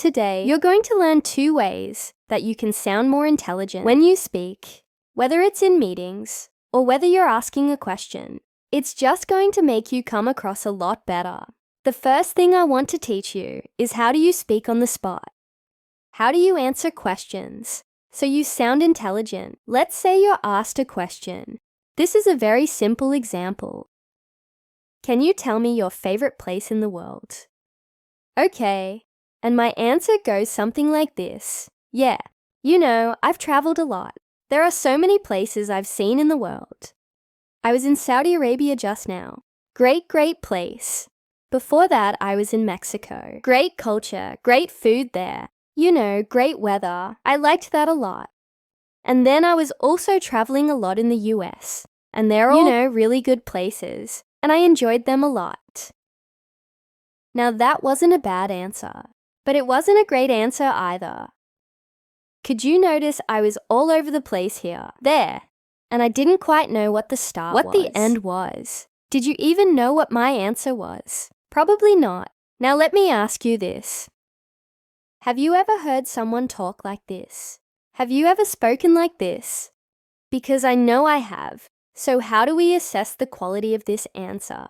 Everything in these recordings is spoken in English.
Today, you're going to learn 2 ways that you can sound more intelligent when you speak, whether it's in meetings or whether you're asking a question. It's just going to make you come across a lot better. The first thing I want to teach you is how do you speak on the spot? How do you answer questions so you sound intelligent? Let's say you're asked a question. This is a very simple example. Can you tell me your favorite place in the world? Okay. And my answer goes something like this. Yeah, I've traveled a lot. There are so many places I've seen in the world. I was in Saudi Arabia just now. Great place. Before that, I was in Mexico. Great culture, great food there. Great weather. I liked that a lot. And then I was also traveling a lot in the US. And they're all, really good places. And I enjoyed them a lot. Now that wasn't a bad answer. But it wasn't a great answer either. Could you notice I was all over the place here, there, and I didn't quite know what the start was, what the end was. Did you even know what my answer was? Probably not. Now let me ask you this. Have you ever heard someone talk like this? Have you ever spoken like this? Because I know I have. So how do we assess the quality of this answer?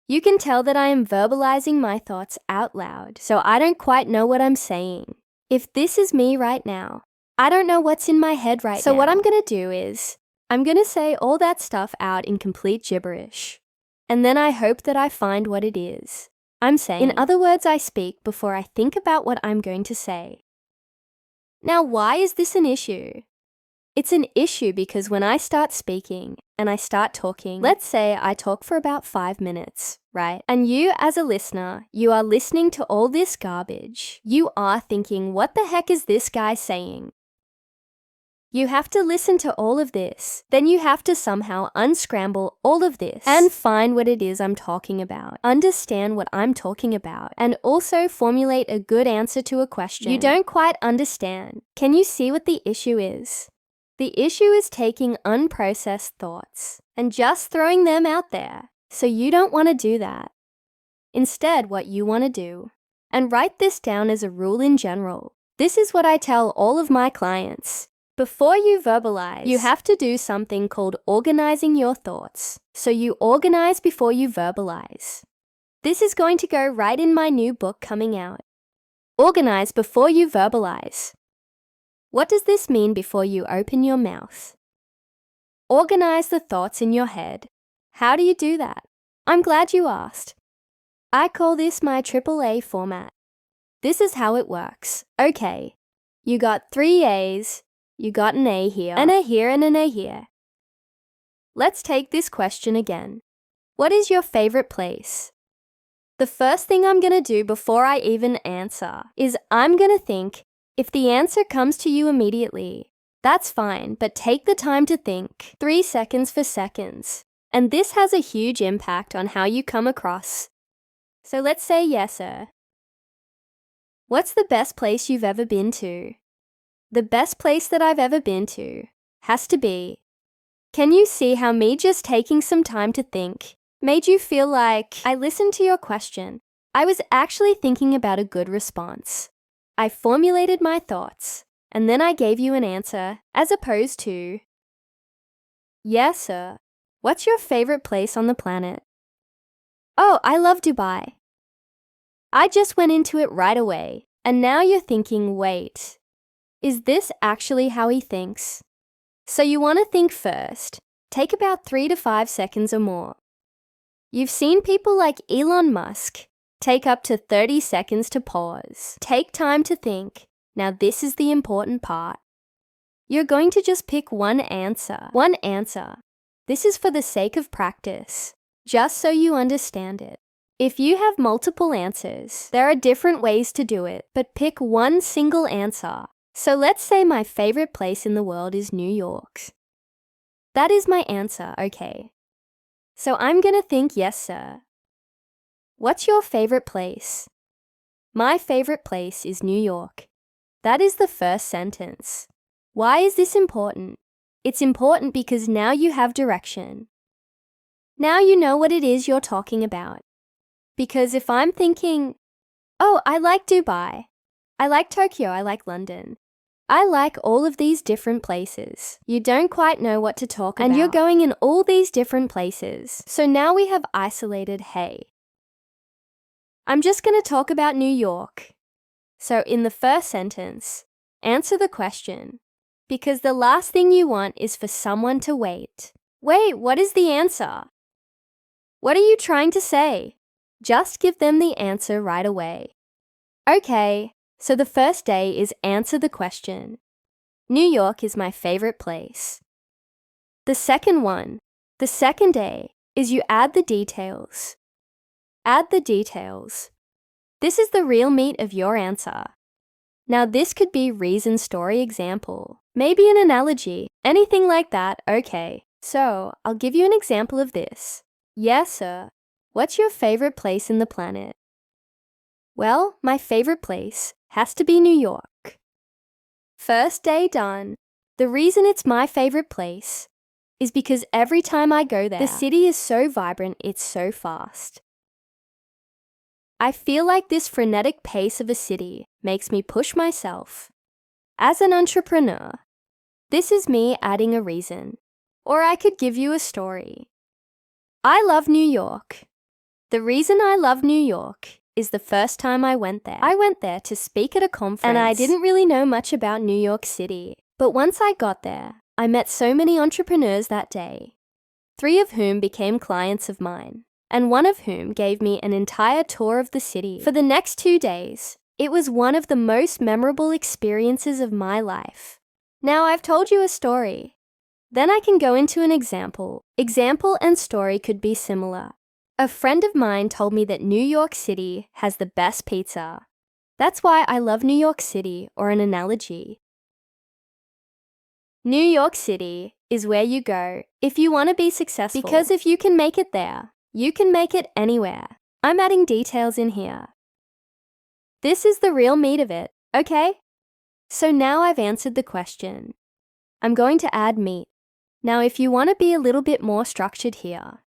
You can tell that I am verbalizing my thoughts out loud, so I don't quite know what I'm saying. If this is me right now, I don't know what's in my head right now. So what I'm going to do is, I'm going to say all that stuff out in complete gibberish. And then I hope that I find what it is I'm saying. In other words, I speak before I think about what I'm going to say. Now, why is this an issue? It's an issue because when I start speaking and I start talking, let's say I talk for about 5 minutes, right? And you as a listener, you are listening to all this garbage. You are thinking, what the heck is this guy saying? You have to listen to all of this. Then you have to somehow unscramble all of this and find what it is I'm talking about. Understand what I'm talking about and also formulate a good answer to a question you don't quite understand. Can you see what the issue is? The issue is taking unprocessed thoughts and just throwing them out there. So you don't want to do that. Instead, what you want to do, and write this down as a rule in general. This is what I tell all of my clients. Before you verbalize, you have to do something called organizing your thoughts. So you organize before you verbalize. This is going to go right in my new book coming out. Organize before you verbalize. What does this mean before you open your mouth? Organize the thoughts in your head. How do you do that? I'm glad you asked. I call this my AAA format. This is how it works. Okay, you got 3 A's, you got an A here, and an A here. Let's take this question again. What is your favorite place? The first thing I'm going to do before I even answer is I'm going to think. If the answer comes to you immediately, that's fine, but take the time to think. 3 seconds for seconds. And this has a huge impact on how you come across. So let's say yes, sir. What's the best place you've ever been to? The best place that I've ever been to has to be. Can you see how me just taking some time to think made you feel like I listened to your question? I was actually thinking about a good response. I formulated my thoughts, and then I gave you an answer, as opposed to, yes, sir. What's your favorite place on the planet? Oh, I love Dubai. I just went into it right away, and now you're thinking, wait, is this actually how he thinks? So you want to think first. Take about 3 to 5 seconds or more. You've seen people like Elon Musk take up to 30 seconds to pause. Take time to think. Now this is the important part. You're going to just pick one answer. One answer. This is for the sake of practice, just so you understand it. If you have multiple answers, there are different ways to do it, but pick one single answer. So let's say my favorite place in the world is New York. That is my answer, okay. So I'm going to think, yes, sir. What's your favorite place? My favorite place is New York. That is the first sentence. Why is this important? It's important because now you have direction. Now you know what it is you're talking about. Because if I'm thinking, Oh, I like Dubai. I like Tokyo. I like London. I like all of these different places. You don't quite know what to talk about. And you're going in all these different places. So now we have isolated hey. I'm just going to talk about New York. So in the first sentence, answer the question, because the last thing you want is for someone to wait. Wait, what is the answer? What are you trying to say? Just give them the answer right away. Okay, so the first day is answer the question. New York is my favorite place. The second day, is you add the details. Add the details. This is the real meat of your answer. Now this could be reason, story, example, maybe an analogy, anything like that, okay. So, I'll give you an example of this. Yes, sir. What's your favorite place in the planet? Well, my favorite place has to be New York. First day done. The reason it's my favorite place is because every time I go there, the city is so vibrant, it's so fast. I feel like this frenetic pace of a city makes me push myself. As an entrepreneur, this is me adding a reason. Or I could give you a story. I love New York. The reason I love New York is the first time I went there. I went there to speak at a conference, and I didn't really know much about New York City. But once I got there, I met so many entrepreneurs that day, 3 of whom became clients of mine, and 1 of whom gave me an entire tour of the city. For the next 2 days, it was one of the most memorable experiences of my life. Now I've told you a story. Then I can go into an example. Example and story could be similar. A friend of mine told me that New York City has the best pizza. That's why I love New York City, or an analogy. New York City is where you go if you want to be successful. Because if you can make it there, you can make it anywhere. I'm adding details in here. This is the real meat of it, okay? So now I've answered the question. I'm going to add meat. Now if you want to be a little bit more structured here,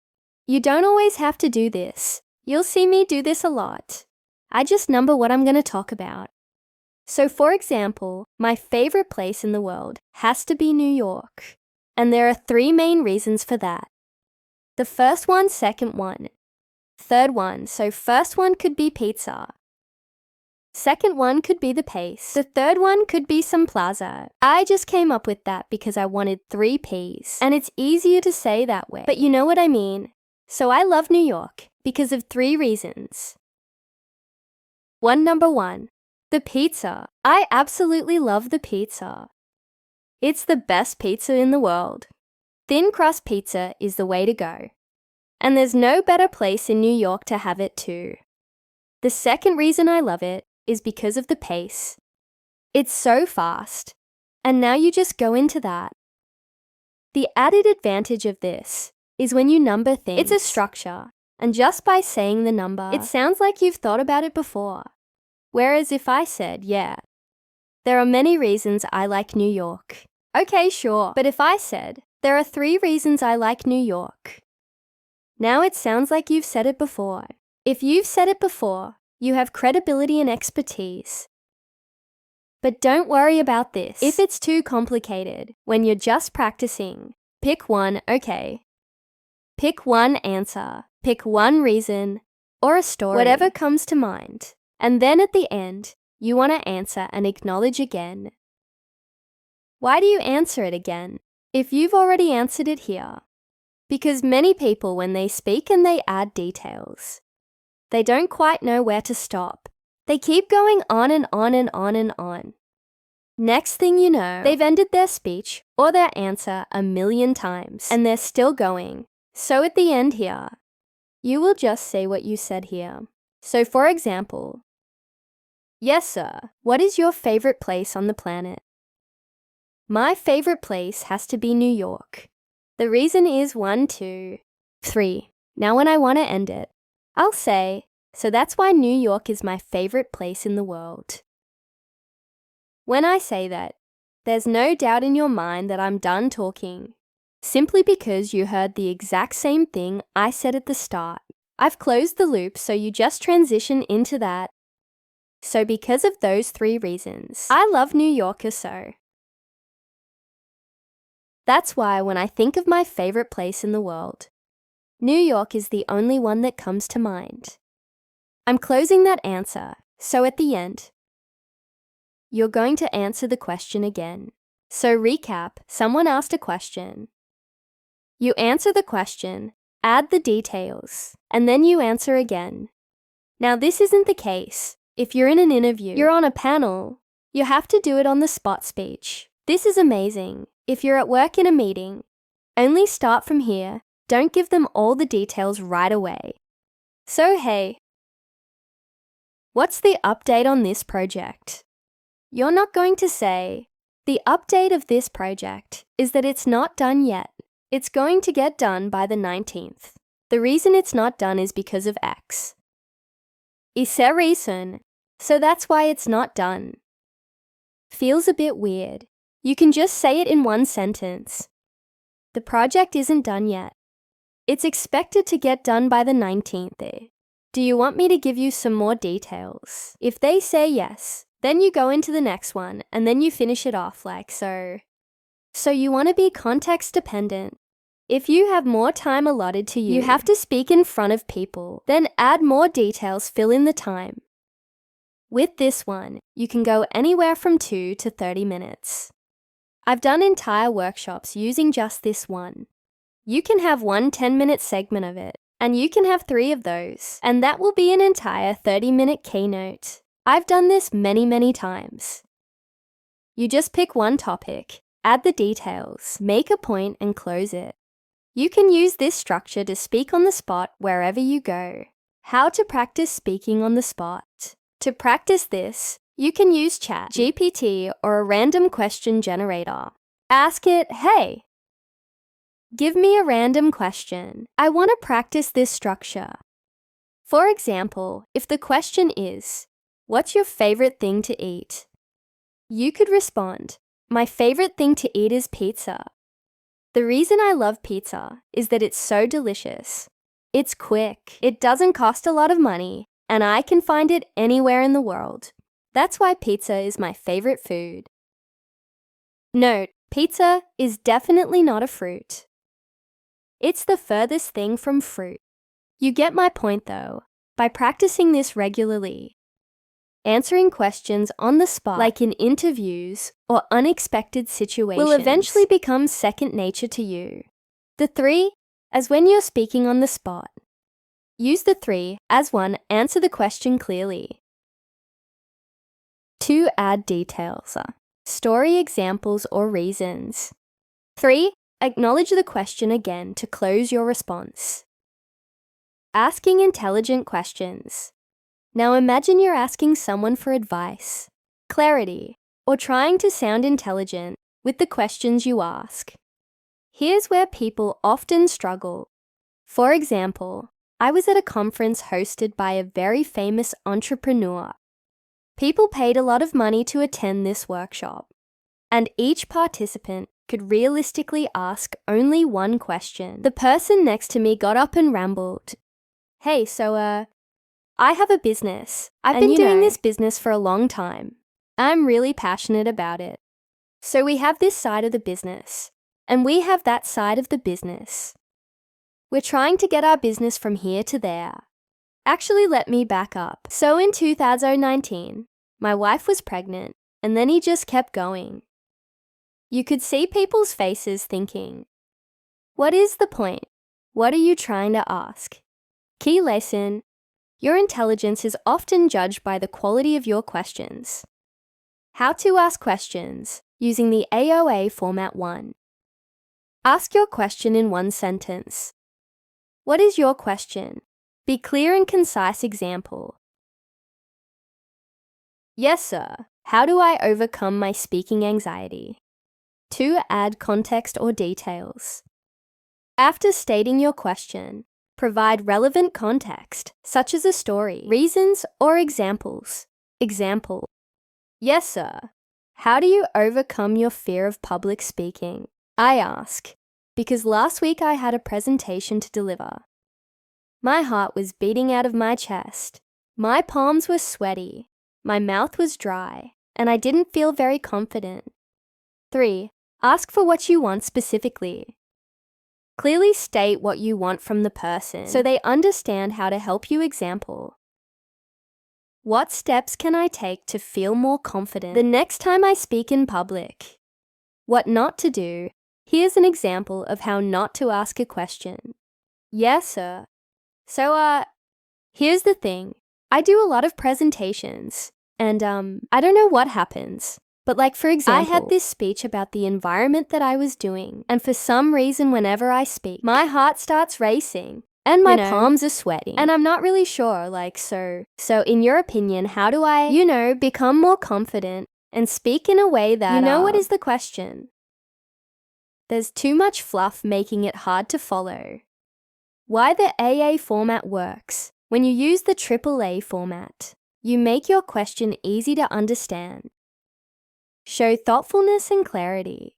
you don't always have to do this. You'll see me do this a lot. I just number what I'm going to talk about. So for example, my favorite place in the world has to be New York. And there are 3 main reasons for that. The first one, second one, third one. So first one could be pizza. Second one could be the pace. The third one could be some plaza. I just came up with that because I wanted 3 P's. And it's easier to say that way. But you know what I mean. So I love New York because of 3 reasons. Number 1, the pizza. I absolutely love the pizza. It's the best pizza in the world. Thin crust pizza is the way to go. And there's no better place in New York to have it too. The second reason I love it is because of the pace. It's so fast. And now you just go into that. The added advantage of this is when you number things. It's a structure. And just by saying the number, it sounds like you've thought about it before. Whereas if I said, yeah, there are many reasons I like New York. Okay, sure. But if I said, there are 3 reasons I like New York. Now it sounds like you've said it before. If you've said it before, you have credibility and expertise. But don't worry about this. If it's too complicated, when you're just practicing, pick one, okay? Pick one answer, pick one reason, or a story, whatever comes to mind. And then at the end, you want to answer and acknowledge again. Why do you answer it again if you've already answered it here? Because many people, when they speak and they add details, they don't quite know where to stop. They keep going on and on and on and on. Next thing you know, they've ended their speech or their answer 1,000,000 times, and they're still going. So at the end here, you will just say what you said here. So for example, yes, sir, what is your favorite place on the planet? My favorite place has to be New York. The reason is 1, 2, 3. Now when I want to end it, I'll say, so that's why New York is my favorite place in the world. When I say that, there's no doubt in your mind that I'm done talking, simply because you heard the exact same thing I said at the start. I've closed the loop, so you just transition into that. So because of those 3 reasons, I love New York so. That's why when I think of my favorite place in the world, New York is the only one that comes to mind. I'm closing that answer, so at the end, you're going to answer the question again. So recap, someone asked a question. You answer the question, add the details, and then you answer again. Now this isn't the case. If you're in an interview, you're on a panel, you have to do it on the spot speech. This is amazing. If you're at work in a meeting, only start from here. Don't give them all the details right away. So hey, what's the update on this project? You're not going to say, the update of this project is that it's not done yet. It's going to get done by the 19th. The reason it's not done is because of X. Ise reason, so that's why it's not done. Feels a bit weird. You can just say it in one sentence. The project isn't done yet. It's expected to get done by the 19th. Do you want me to give you some more details? If they say yes, then you go into the next one and then you finish it off like so. So you want to be context dependent. If you have more time allotted to you, you have to speak in front of people, then add more details, fill in the time. With this one, you can go anywhere from 2 to 30 minutes. I've done entire workshops using just this one. You can have one 10-minute segment of it, and you can have 3 of those, and that will be an entire 30-minute keynote. I've done this many times. You just pick one topic, add the details, make a point, and close it. You can use this structure to speak on the spot wherever you go. How to practice speaking on the spot. To practice this, you can use ChatGPT or a random question generator. Ask it, hey, give me a random question. I want to practice this structure. For example, if the question is, what's your favorite thing to eat? You could respond, my favorite thing to eat is pizza. The reason I love pizza is that it's so delicious. It's quick, it doesn't cost a lot of money, and I can find it anywhere in the world. That's why pizza is my favorite food. Note, pizza is definitely not a fruit. It's the furthest thing from fruit. You get my point though. By practicing this regularly, answering questions on the spot, like in interviews or unexpected situations, will eventually become second nature to you. The 3, as when you're speaking on the spot. Use the 3 as 1, answer the question clearly. 2, add details, story examples or reasons. 3, acknowledge the question again to close your response. Asking intelligent questions. Now imagine you're asking someone for advice, clarity, or trying to sound intelligent with the questions you ask. Here's where people often struggle. For example, I was at a conference hosted by a very famous entrepreneur. People paid a lot of money to attend this workshop, and each participant could realistically ask only one question. The person next to me got up and rambled. Hey, so, I have a business. I've been doing this business for a long time. I'm really passionate about it. So we have this side of the business, and we have that side of the business. We're trying to get our business from here to there. Actually, let me back up. So in 2019, my wife was pregnant, and then he just kept going. You could see people's faces thinking, what is the point? What are you trying to ask? Key lesson. Your intelligence is often judged by the quality of your questions. How to ask questions using the AOA format 1. Ask your question in one sentence. What is your question? Be clear and concise example. Yes, sir. How do I overcome my speaking anxiety? 2. Add context or details. After stating your question, provide relevant context, such as a story, reasons, or examples. Example. Yes, sir. How do you overcome your fear of public speaking? I ask, because last week I had a presentation to deliver. My heart was beating out of my chest. My palms were sweaty. My mouth was dry, and I didn't feel very confident. 3. Ask for what you want specifically. Clearly state what you want from the person so they understand how to help you. Example: what steps can I take to feel more confident the next time I speak in public? What not to do. Here's an example of how not to ask a question. Yes, sir. So, here's the thing. I do a lot of presentations, and, I don't know what happens. But like, for example, I had this speech about the environment that I was doing, and for some reason, whenever I speak, my heart starts racing, and my palms are sweating, and I'm not really sure, so in your opinion, how do I, become more confident and speak in a way that, what is the question? There's too much fluff making it hard to follow. Why the AA format works. When you use the AAA format, you make your question easy to understand. Show thoughtfulness and clarity.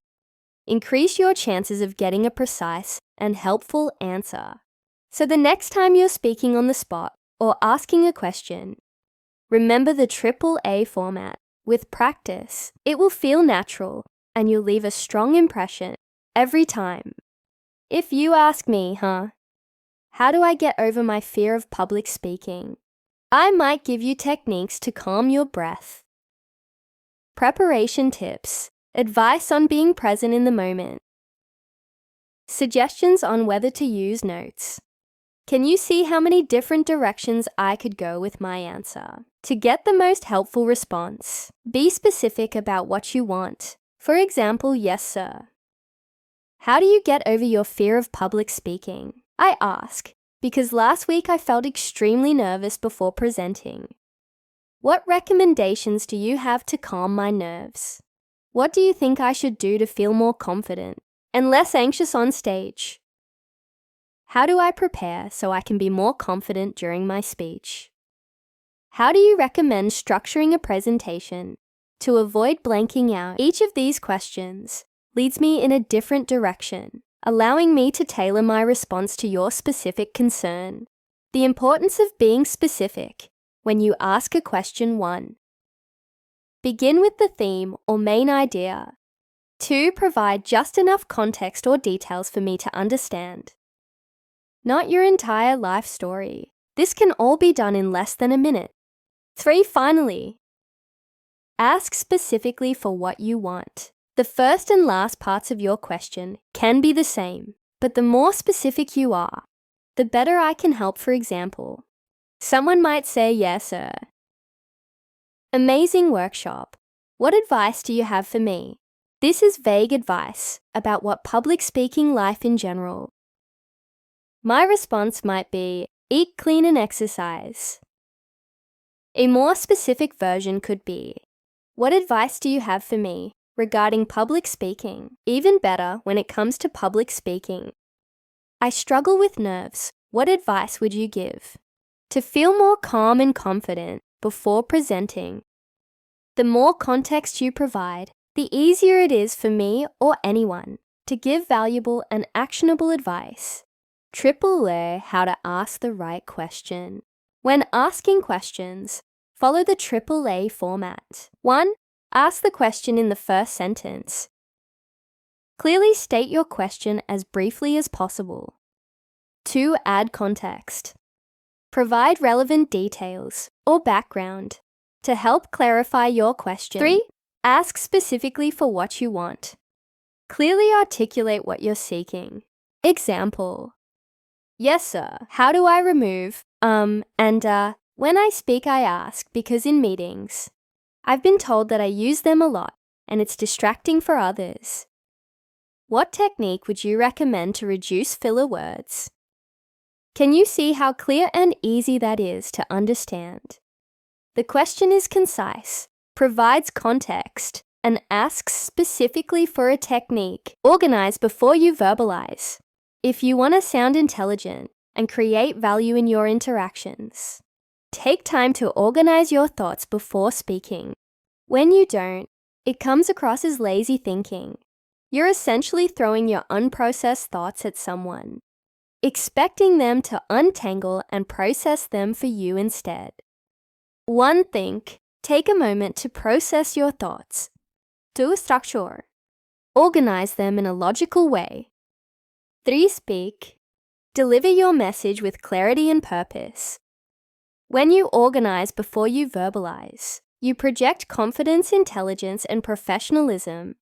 Increase your chances of getting a precise and helpful answer. So the next time you're speaking on the spot or asking a question, remember the AAA format. With practice, it will feel natural and you'll leave a strong impression every time. If you ask me, how do I get over my fear of public speaking? I might give you techniques to calm your breath. Preparation tips. Advice on being present in the moment. Suggestions on whether to use notes. Can you see how many different directions I could go with my answer? To get the most helpful response, be specific about what you want. For example, yes, sir. How do you get over your fear of public speaking? I ask because last week I felt extremely nervous before presenting. What recommendations do you have to calm my nerves? What do you think I should do to feel more confident and less anxious on stage? How do I prepare so I can be more confident during my speech? How do you recommend structuring a presentation to avoid blanking out? Each of these questions leads me in a different direction, allowing me to tailor my response to your specific concern. The importance of being specific. When you ask a question: 1. Begin with the theme or main idea. 2. Provide just enough context or details for me to understand. Not your entire life story. This can all be done in less than a minute. 3. Finally, ask specifically for what you want. The first and last parts of your question can be the same, but the more specific you are, the better I can help. For example, someone might say, yes, sir. Amazing workshop. What advice do you have for me? This is vague advice about what public speaking life in general. My response might be, eat clean and exercise. A more specific version could be, what advice do you have for me regarding public speaking? Even better when it comes to public speaking. I struggle with nerves. What advice would you give to feel more calm and confident before presenting? The more context you provide, the easier it is for me or anyone to give valuable and actionable advice. AAA, how to ask the right question. When asking questions, follow the AAA format. 1. Ask the question in the first sentence. Clearly state your question as briefly as possible. 2. Add context. Provide relevant details or background to help clarify your question. 3. Ask specifically for what you want. Clearly articulate what you're seeking. Example: yes, sir. How do I remove, when I speak I ask because in meetings, I've been told that I use them a lot and it's distracting for others. What technique would you recommend to reduce filler words? Can you see how clear and easy that is to understand? The question is concise, provides context, and asks specifically for a technique. Organize before you verbalize. If you want to sound intelligent and create value in your interactions, take time to organize your thoughts before speaking. When you don't, it comes across as lazy thinking. You're essentially throwing your unprocessed thoughts at someone, expecting them to untangle and process them for you instead. 1. Think. Take a moment to process your thoughts. Do structure. Organize them in a logical way. 3. Speak. Deliver your message with clarity and purpose. When you organize before you verbalize, you project confidence, intelligence, and professionalism.